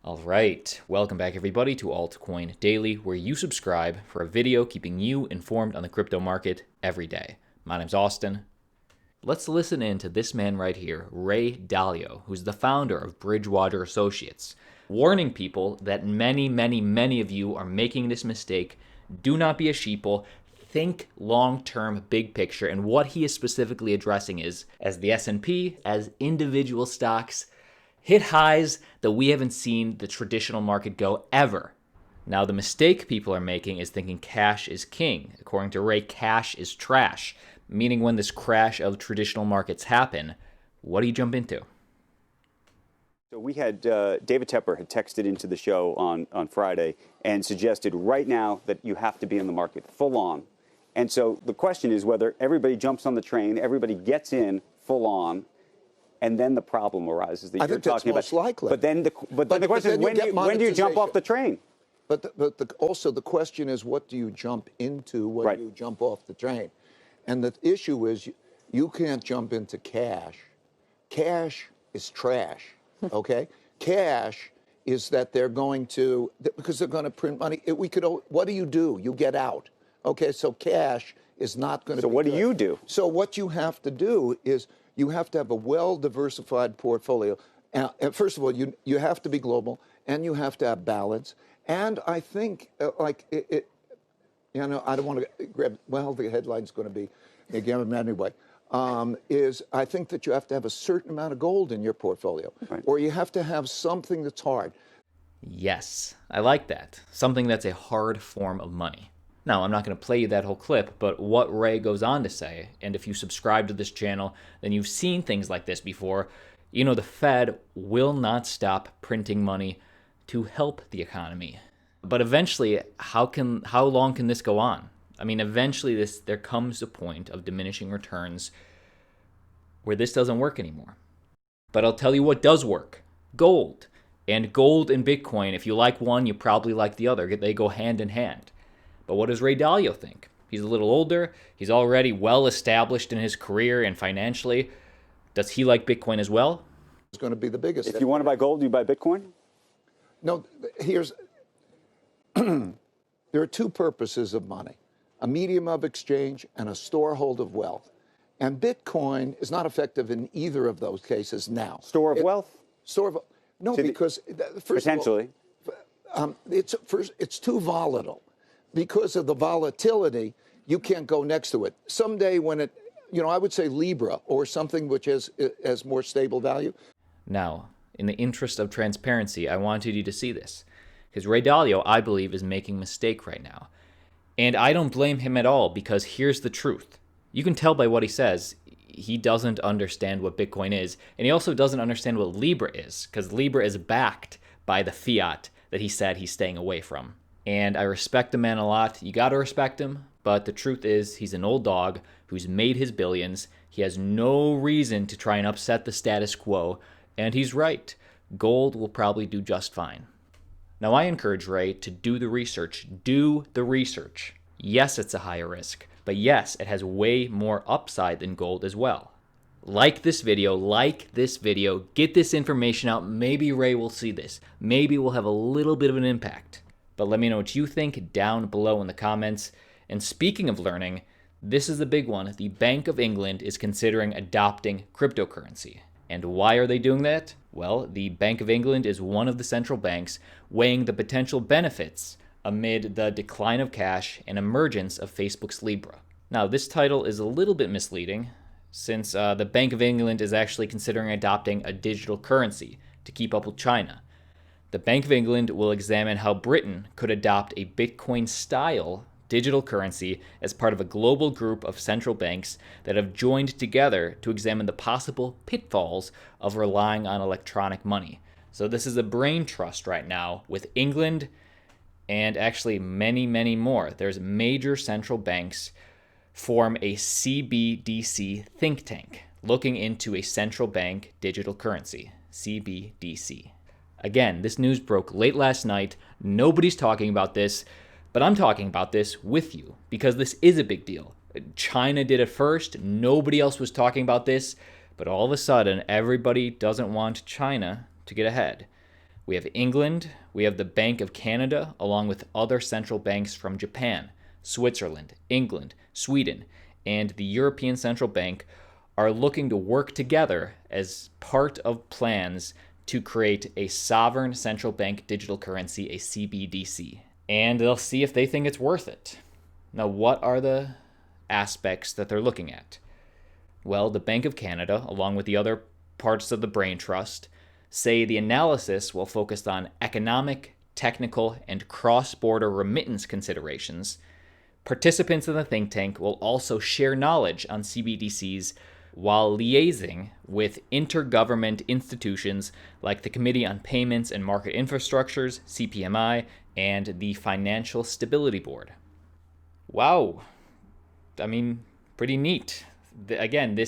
All right, welcome back everybody to Altcoin Daily, where you subscribe for a video keeping you informed on the crypto market every day. My name's Austin. Let's listen in to this man right here, Ray Dalio, who's the founder of Bridgewater Associates, warning people that many of you are making this mistake. Do not be a sheeple. Think long-term, big picture, and what he is specifically addressing is, as the S&P, as individual stocks, hit highs that we haven't seen the traditional market go ever. Now, the mistake people are making is thinking cash is king. According to Ray, cash is trash, meaning when this crash of traditional markets happen, what do you jump into? So we had David Tepper had texted into the show on Friday and suggested right now that you have to be in the market full on. And so the question is whether everybody jumps on the train, everybody gets in full on, and then the problem arises that you're talking about. Most likely. But then the question is when do you jump off the train? But also the question is, what do you jump into when you jump off the train? And the issue is you can't jump into cash. Cash is trash, okay? Cash is that they're going to, because they're going to print money. What do? You get out, okay? So cash is not going to be So what do you do? So what you have to do is you have to have a well-diversified portfolio. And first of all, you have to be global, and you have to have balance. And I think, I don't want to grab, well, the headline's going to be, again, anyway, is I think that you have to have a certain amount of gold in your portfolio, or you have to have something that's hard. Yes, I like that. Something that's a hard form of money. Now, I'm not going to play you that whole clip, but what Ray goes on to say, and if you subscribe to this channel, then you've seen things like this before. You know, the Fed will not stop printing money to help the economy. But eventually, how long can this go on? I mean, eventually there comes a point of diminishing returns where this doesn't work anymore. But I'll tell you what does work. Gold. And gold and Bitcoin, if you like one, you probably like the other. They go hand in hand. But what does Ray Dalio think? He's a little older. He's already well established in his career and financially. Does he like Bitcoin as well? It's going to be the biggest. If you want to buy gold, you buy Bitcoin? No, there are two purposes of money: a medium of exchange and a storehold of wealth. And Bitcoin is not effective in either of those cases now. Store of wealth? No, because first potentially. Of all, it's too volatile. Because of the volatility, you can't go next to it. Someday when it, I would say Libra or something which has more stable value. Now, in the interest of transparency, I wanted you to see this. Because Ray Dalio, I believe, is making a mistake right now. And I don't blame him at all, because here's the truth. You can tell by what he says, he doesn't understand what Bitcoin is. And he also doesn't understand what Libra is, because Libra is backed by the fiat that he said he's staying away from. And I respect the man a lot. You got to respect him. But the truth is, he's an old dog who's made his billions. He has no reason to try and upset the status quo. And he's right. Gold will probably do just fine. Now, I encourage Ray to do the research. Do the research. Yes, it's a higher risk. But yes, it has way more upside than gold as well. Like this video. Get this information out. Maybe Ray will see this. Maybe we'll have a little bit of an impact. But let me know what you think down below in the comments. And speaking of learning, this is the big one. The Bank of England is considering adopting cryptocurrency. And why are they doing that? Well, the Bank of England is one of the central banks weighing the potential benefits amid the decline of cash and emergence of Facebook's Libra. Now, this title is a little bit misleading, since the Bank of England is actually considering adopting a digital currency to keep up with China. The Bank of England will examine how Britain could adopt a Bitcoin-style digital currency as part of a global group of central banks that have joined together to examine the possible pitfalls of relying on electronic money. So this is a brain trust right now with England and actually many more. There's major central banks form a CBDC think tank looking into a central bank digital currency, CBDC. Again, this news broke late last night. Nobody's talking about this, but I'm talking about this with you because this is a big deal. China did it first. Nobody else was talking about this, but all of a sudden, everybody doesn't want China to get ahead. We have England, we have the Bank of Canada, along with other central banks from Japan, Switzerland, England, Sweden, and the European Central Bank are looking to work together as part of plans to create a sovereign central bank digital currency, a CBDC. And they'll see if they think it's worth it. Now, what are the aspects that they're looking at? Well, the Bank of Canada, along with the other parts of the Brain Trust, say the analysis will focus on economic, technical, and cross-border remittance considerations. Participants in the think tank will also share knowledge on CBDCs while liaising with intergovernment institutions like the Committee on Payments and Market Infrastructures, CPMI, and the Financial Stability Board. Wow. I mean, pretty neat. Again,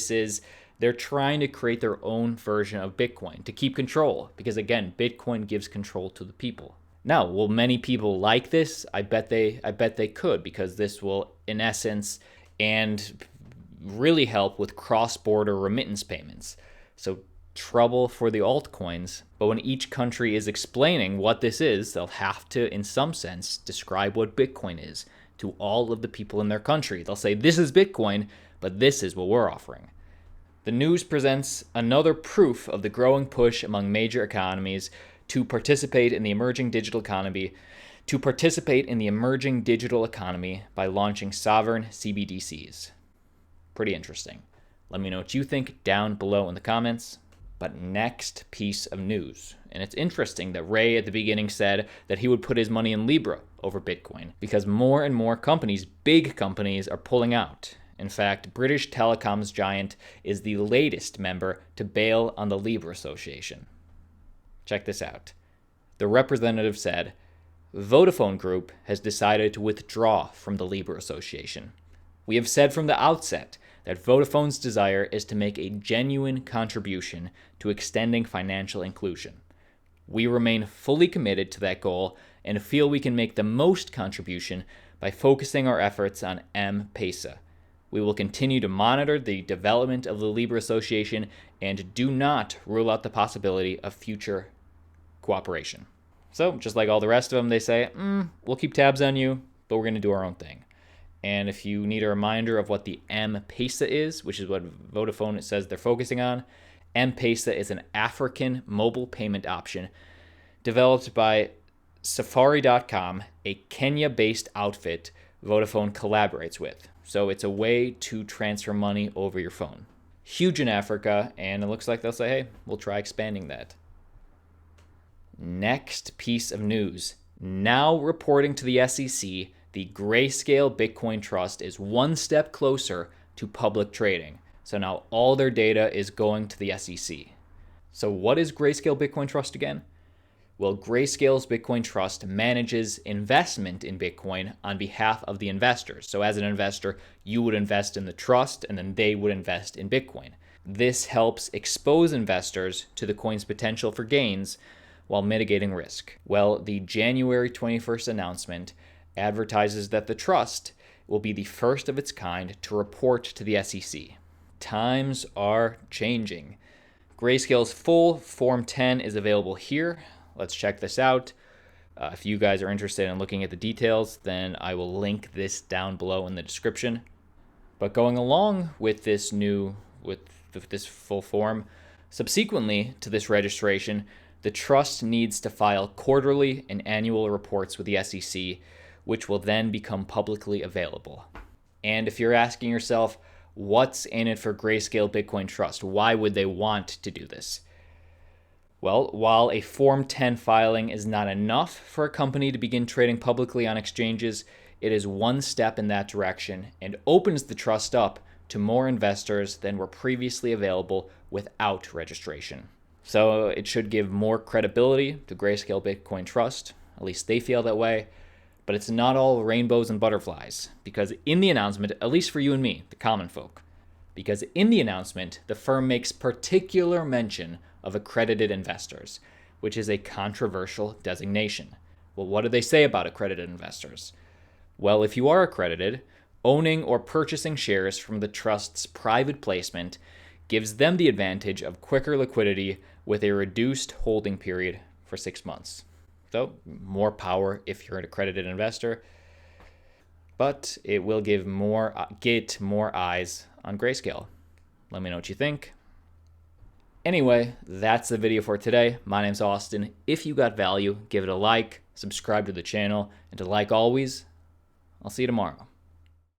they're trying to create their own version of Bitcoin to keep control, because again, Bitcoin gives control to the people. Now, will many people like this? I bet they could, because this will, in essence, and really help with cross-border remittance payments. So trouble for the altcoins, but when each country is explaining what this is, they'll have to, in some sense, describe what Bitcoin is to all of the people in their country. They'll say, this is Bitcoin, but this is what we're offering. The news presents another proof of the growing push among major economies to participate in the emerging digital economy, by launching sovereign CBDCs. Pretty interesting. Let me know what you think down below in the comments. But next piece of news. And it's interesting that Ray at the beginning said that he would put his money in Libra over Bitcoin, because more and more companies, big companies, are pulling out. In fact, British Telecoms giant is the latest member to bail on the Libra Association. Check this out. The representative said, Vodafone Group has decided to withdraw from the Libra Association. We have said from the outset that Vodafone's desire is to make a genuine contribution to extending financial inclusion. We remain fully committed to that goal and feel we can make the most contribution by focusing our efforts on M-Pesa. We will continue to monitor the development of the Libra Association and do not rule out the possibility of future cooperation. So, just like all the rest of them, they say, we'll keep tabs on you, but we're going to do our own thing. And if you need a reminder of what the M-Pesa is, which is what Vodafone says they're focusing on, M-Pesa is an African mobile payment option developed by Safari.com, a Kenya-based outfit Vodafone collaborates with. So it's a way to transfer money over your phone. Huge in Africa, and it looks like they'll say, hey, we'll try expanding that. Next piece of news. Now reporting to the SEC, the Grayscale Bitcoin Trust is one step closer to public trading. So now all their data is going to the SEC. So what is Grayscale Bitcoin Trust again? Well, Grayscale's Bitcoin Trust manages investment in Bitcoin on behalf of the investors. So as an investor, you would invest in the trust and then they would invest in Bitcoin. This helps expose investors to the coin's potential for gains while mitigating risk. Well, the January 21st announcement advertises that the trust will be the first of its kind to report to the SEC. Times are changing. Grayscale's full Form 10 is available here. Let's check this out. If you guys are interested in looking at the details, then I will link this down below in the description. But going along with this this full form, subsequently to this registration, the trust needs to file quarterly and annual reports with the SEC, which will then become publicly available. And if you're asking yourself, what's in it for Grayscale Bitcoin Trust? Why would they want to do this? Well, while a Form 10 filing is not enough for a company to begin trading publicly on exchanges, it is one step in that direction and opens the trust up to more investors than were previously available without registration. So it should give more credibility to Grayscale Bitcoin Trust. At least they feel that way. But it's not all rainbows and butterflies, because in the announcement, at least for you and me, the common folk, because in the announcement, the firm makes particular mention of accredited investors, which is a controversial designation. Well, what do they say about accredited investors? Well, if you are accredited, owning or purchasing shares from the trust's private placement gives them the advantage of quicker liquidity with a reduced holding period for 6 months. So more power if you're an accredited investor, but it will get more eyes on Grayscale. Let me know what you think. Anyway, that's the video for today. My name's Austin. If you got value, give it a like, subscribe to the channel, and like always, I'll see you tomorrow.